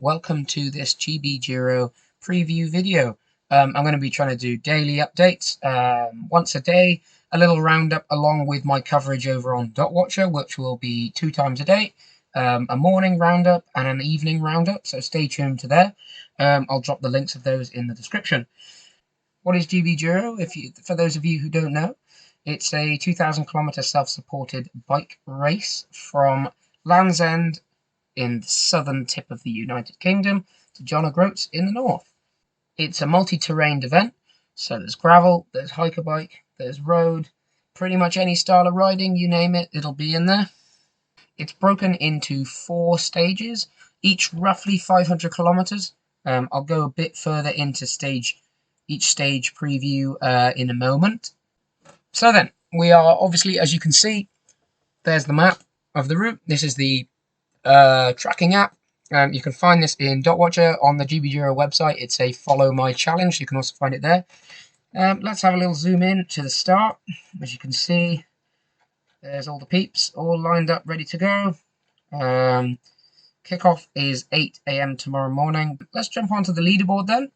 Welcome to this GBDURO preview video. I'm going to be trying to do daily updates once a day, a little roundup along with my coverage over on Dotwatcher, which will be 2 times a day, a morning roundup and an evening roundup, so stay tuned to there. I'll drop the links of those in the description. What is GBDURO? For those of you who don't know, it's a 2,000-kilometer self-supported bike race from Land's End in the southern tip of the United Kingdom to John O'Groats in the north. It's a multi-terrain event, so there's gravel, there's hiker bike, there's road, pretty much any style of riding, you name it, it'll be in there. It's broken into 4 stages, each roughly 500 kilometers. I'll go a bit further into each stage preview in a moment. So then, we are obviously, as you can see, there's the map of the route. This is the tracking app. You can find this in Dotwatcher on the GBDURO website. It's a follow my challenge. You can also find it there. Let's have a little zoom in to the start. As you can see, there's all the peeps all lined up, ready to go. Kickoff is 8 AM tomorrow morning. Let's jump onto the leaderboard then.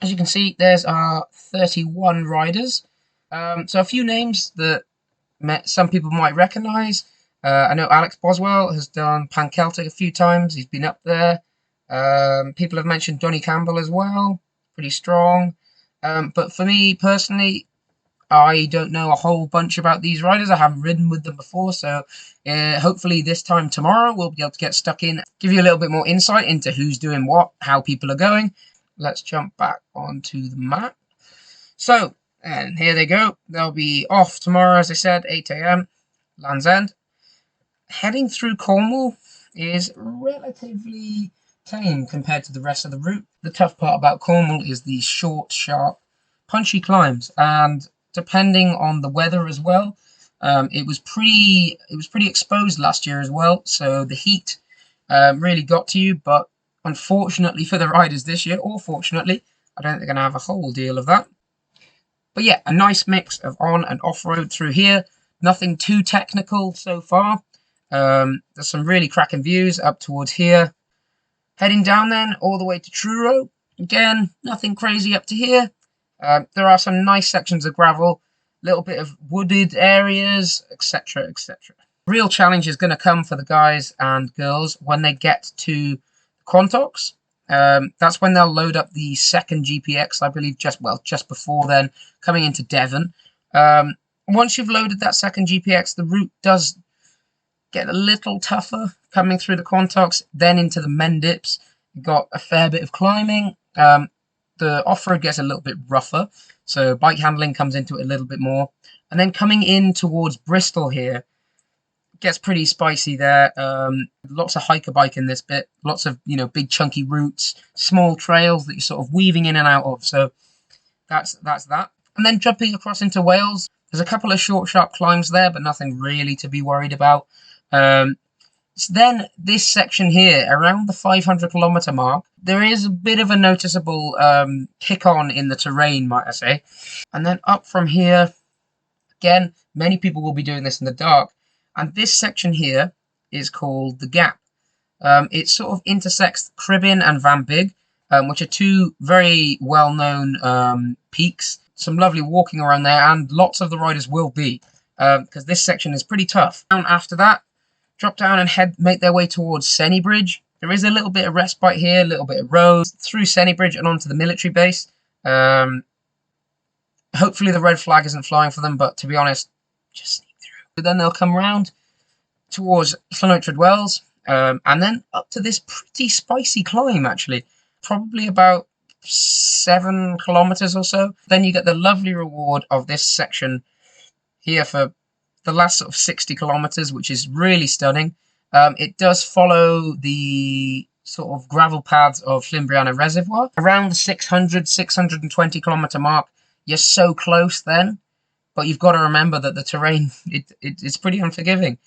As you can see, there's our 31 riders. So a few names that some people might recognize. I know Alex Boswell has done Pan Celtic a few times. He's been up there. People have mentioned Donny Campbell as well. Pretty strong. But for me personally, I don't know a whole bunch about these riders. I haven't ridden with them before. So hopefully this time tomorrow we'll be able to get stuck in. Give you a little bit more insight into who's doing what, how people are going. Let's jump back onto the map. So, and here they go. They'll be off tomorrow, as I said, 8 AM, Land's End. Heading through Cornwall is relatively tame compared to the rest of the route. The tough part about Cornwall is the short, sharp, punchy climbs, and depending on the weather as well, it was pretty exposed last year as well. So the heat really got to you. But unfortunately for the riders this year, or fortunately, I don't think they're going to have a whole deal of that. But yeah, a nice mix of on and off road through here. Nothing too technical so far. There's some really cracking views up towards here. Heading down then all the way to Truro. Again, nothing crazy up to here. There are some nice sections of gravel, a little bit of wooded areas, etc, etc. Real challenge is going to come for the guys and girls when they get to Quantox. That's when they'll load up the second GPX, I believe, just before then, coming into Devon. Once you've loaded that second GPX, the route does get a little tougher coming through the Quantox, then into the Mendips. You've got a fair bit of climbing. The off-road gets a little bit rougher, so bike handling comes into it a little bit more. And then coming in towards Bristol here, gets pretty spicy there. Lots of hiker bike in this bit, lots of big chunky routes, small trails that you're sort of weaving in and out of. So that's that. And then jumping across into Wales, there's a couple of short, sharp climbs there, but nothing really to be worried about. Then this section here, around the 500-kilometer mark, there is a bit of a noticeable kick on in the terrain, might I say. And then up from here, again, many people will be doing this in the dark. And this section here is called the Gap. It sort of intersects Cribbin and Van Big, which are 2 very well-known peaks. Some lovely walking around there, and lots of the riders will be, because this section is pretty tough. And after that, drop down and make their way towards Sennybridge. There is a little bit of respite here, a little bit of road through Sennybridge and onto the military base. Hopefully the red flag isn't flying for them, but to be honest, just sneak through. Then they'll come around towards Llanwrtyd Wells, and then up to this pretty spicy climb, actually. Probably about 7 kilometers or so. Then you get the lovely reward of this section here for the last sort of 60 kilometers, which is really stunning. It does follow the sort of gravel paths of Llymbriana Reservoir. Around the 620 kilometer mark, you're so close then, but you've got to remember that the terrain, it's pretty unforgiving.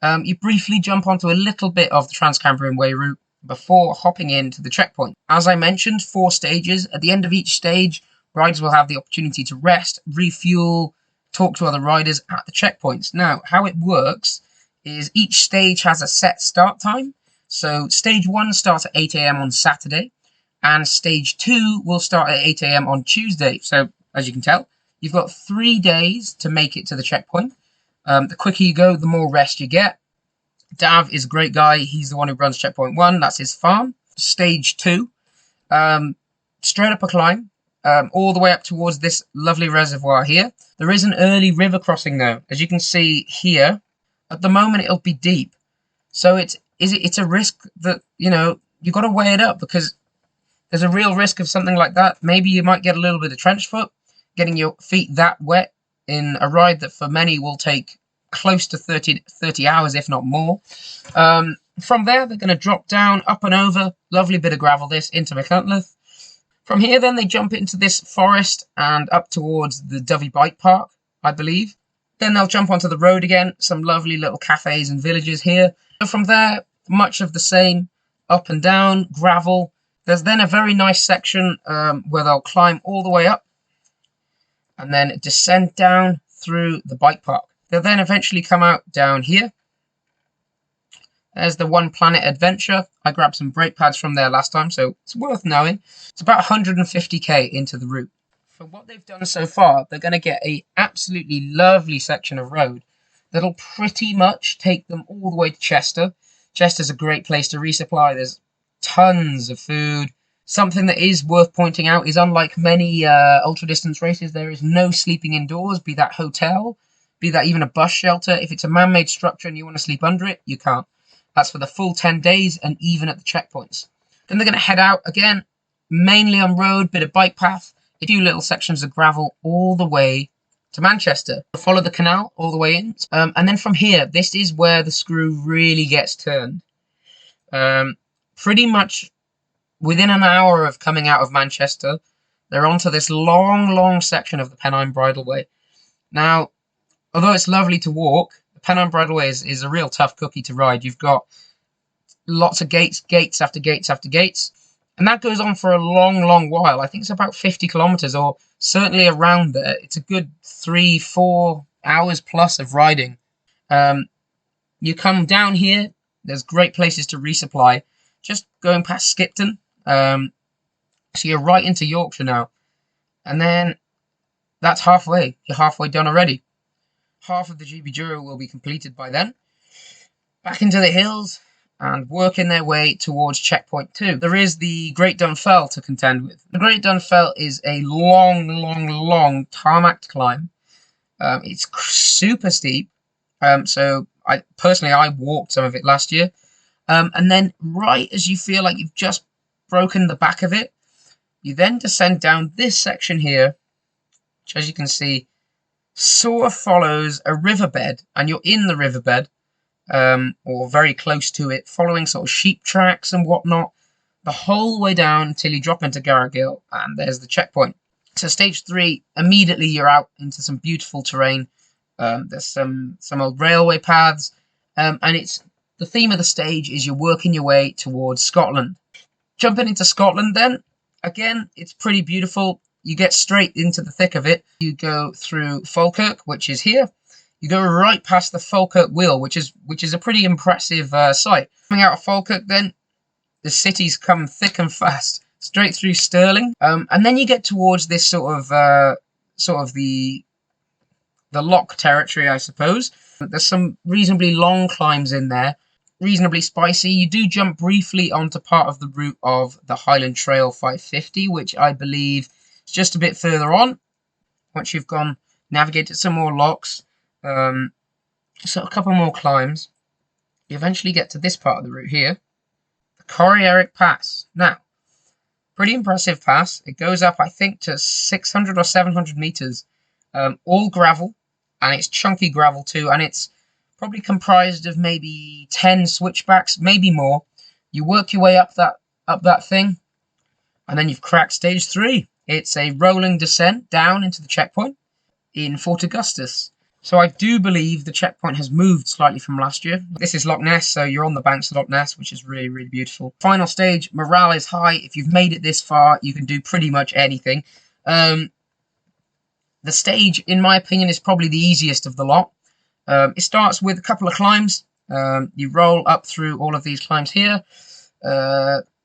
You briefly jump onto a little bit of the Trans-Cambrian Way route before hopping into the checkpoint. As I mentioned, 4 stages. At the end of each stage, riders will have the opportunity to rest, refuel, talk to other riders at the checkpoints. Now, how it works is each stage has a set start time. So stage 1 starts at 8 a.m. on Saturday, and stage 2 will start at 8 a.m. on Tuesday. So as you can tell, you've got 3 days to make it to the checkpoint. The quicker you go, the more rest you get. Dav is a great guy. He's the one who runs checkpoint 1. That's his farm. Stage 2, straight up a climb, all the way up towards this lovely reservoir here. There is an early river crossing though. As you can see here, at the moment it'll be deep. So it's a risk that, you know, you've got to weigh it up, because there's a real risk of something like that. Maybe you might get a little bit of trench foot, getting your feet that wet in a ride that for many will take close to 30 hours, if not more. From there, they're going to drop down, up and over, lovely bit of gravel this, into McHuntlath. From here, then, they jump into this forest and up towards the Dovey Bike Park, I believe. Then they'll jump onto the road again, some lovely little cafes and villages here. So from there, much of the same, up and down, gravel. There's then a very nice section where they'll climb all the way up and then descend down through the bike park. They'll then eventually come out down here. There's the One Planet Adventure. I grabbed some brake pads from there last time, so it's worth knowing. It's about 150k into the route. For what they've done so far, they're going to get a absolutely lovely section of road that'll pretty much take them all the way to Chester. Chester's a great place to resupply. There's tons of food. Something that is worth pointing out is, unlike many ultra-distance races, there is no sleeping indoors, be that hotel, be that even a bus shelter. If it's a man-made structure and you want to sleep under it, you can't. That's for the full 10 days and even at the checkpoints. Then they're going to head out again, mainly on road, bit of bike path, a few little sections of gravel all the way to Manchester. Follow the canal all the way in. And then from here, this is where the screw really gets turned. Pretty much within an hour of coming out of Manchester, they're onto this long section of the Pennine Bridleway. Now, although it's lovely to walk, the Pennine Bridleway is a real tough cookie to ride. You've got lots of gates after gates after gates, and that goes on for a long while. I think it's about 50 kilometers, or certainly around there. It's a good 3-4 hours plus of riding. You come down here, there's great places to resupply. Just going past Skipton, so you're right into Yorkshire now, and then that's halfway. You're halfway done already. Half of the GBDURO will be completed by then. Back into the hills and working their way towards checkpoint 2. There is the Great Dun Fell to contend with. The Great Dun Fell is a long tarmac climb. It's super steep. So I walked some of it last year. And then right as you feel like you've just broken the back of it, you then descend down this section here, which, as you can see, sort of follows a riverbed, and you're in the riverbed, or very close to it, following sort of sheep tracks and whatnot, the whole way down until you drop into Garrigill, and there's the checkpoint. So stage 3, immediately you're out into some beautiful terrain. There's some old railway paths, and it's the theme of the stage is you're working your way towards Scotland. Jumping into Scotland then, again, it's pretty beautiful. You get straight into the thick of it. You go through Falkirk, which is here. You go right past the Falkirk Wheel, which is a pretty impressive sight. Coming out of Falkirk then, the cities come thick and fast, straight through Stirling. And then you get towards this sort of the Loch territory, I suppose. There's some reasonably long climbs in there, reasonably spicy. You do jump briefly onto part of the route of the Highland Trail 550, which I believe is just a bit further on. Once you've gone, navigated some more lochs, so a couple more climbs, you eventually get to this part of the route here, the Corrie Eric Pass. Now, pretty impressive pass. It goes up, I think, to 600 or 700 meters, all gravel, and it's chunky gravel too, and it's probably comprised of maybe 10 switchbacks, maybe more. You work your way up that thing, and then you've cracked stage 3. It's a rolling descent down into the checkpoint in Fort Augustus. So I do believe the checkpoint has moved slightly from last year. This is Loch Ness, so you're on the banks of Loch Ness, which is really beautiful. Final stage, morale is high. If you've made it this far, you can do pretty much anything. The stage, in my opinion, is probably the easiest of the lot. It starts with a couple of climbs, You roll up through all of these climbs here.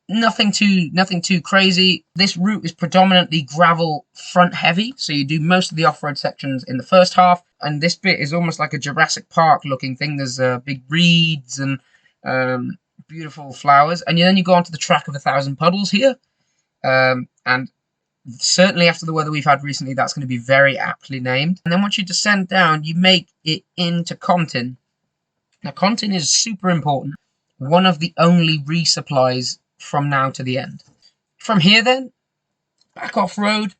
Nothing too crazy. This route is predominantly gravel front heavy, so you do most of the off-road sections in the first half, and this bit is almost like a Jurassic Park looking thing. There's big reeds and beautiful flowers, and then you go onto the track of 1,000 puddles here, and certainly after the weather we've had recently, that's going to be very aptly named. And then once you descend down, you make it into Contin. Now, Contin is super important. One of the only resupplies from now to the end. From here, then, back off-road.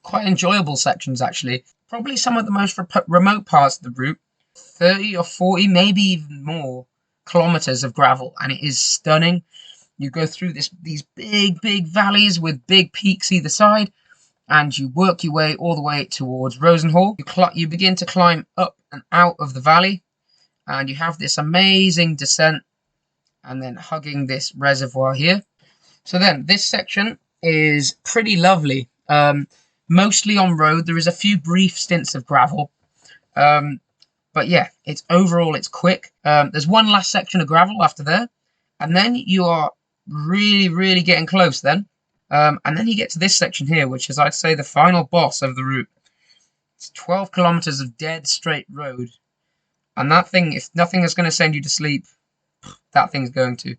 Quite enjoyable sections, actually. Probably some of the most remote parts of the route. 30 or 40, maybe even more, kilometers of gravel, and it is stunning. You go through these big valleys with big peaks either side, and you work your way all the way towards Rosenhall. You begin to climb up and out of the valley, and you have this amazing descent, and then hugging this reservoir here. So then, this section is pretty lovely. Mostly on road. There is a few brief stints of gravel. But yeah, overall it's quick. There's one last section of gravel after there, and then you are really getting close then. And then you get to this section here, which is, I'd say, the final boss of the route. It's 12 kilometers of dead straight road. And that thing, if nothing is going to send you to sleep, that thing's going to.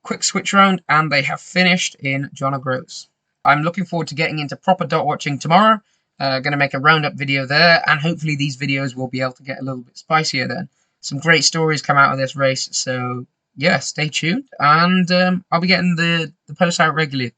Quick switch round, and they have finished in John O'Groats. I'm looking forward to getting into proper dot watching tomorrow. Going to make a roundup video there, and hopefully these videos will be able to get a little bit spicier then. Some great stories come out of this race, so yeah, stay tuned, and I'll be getting the posts out regularly.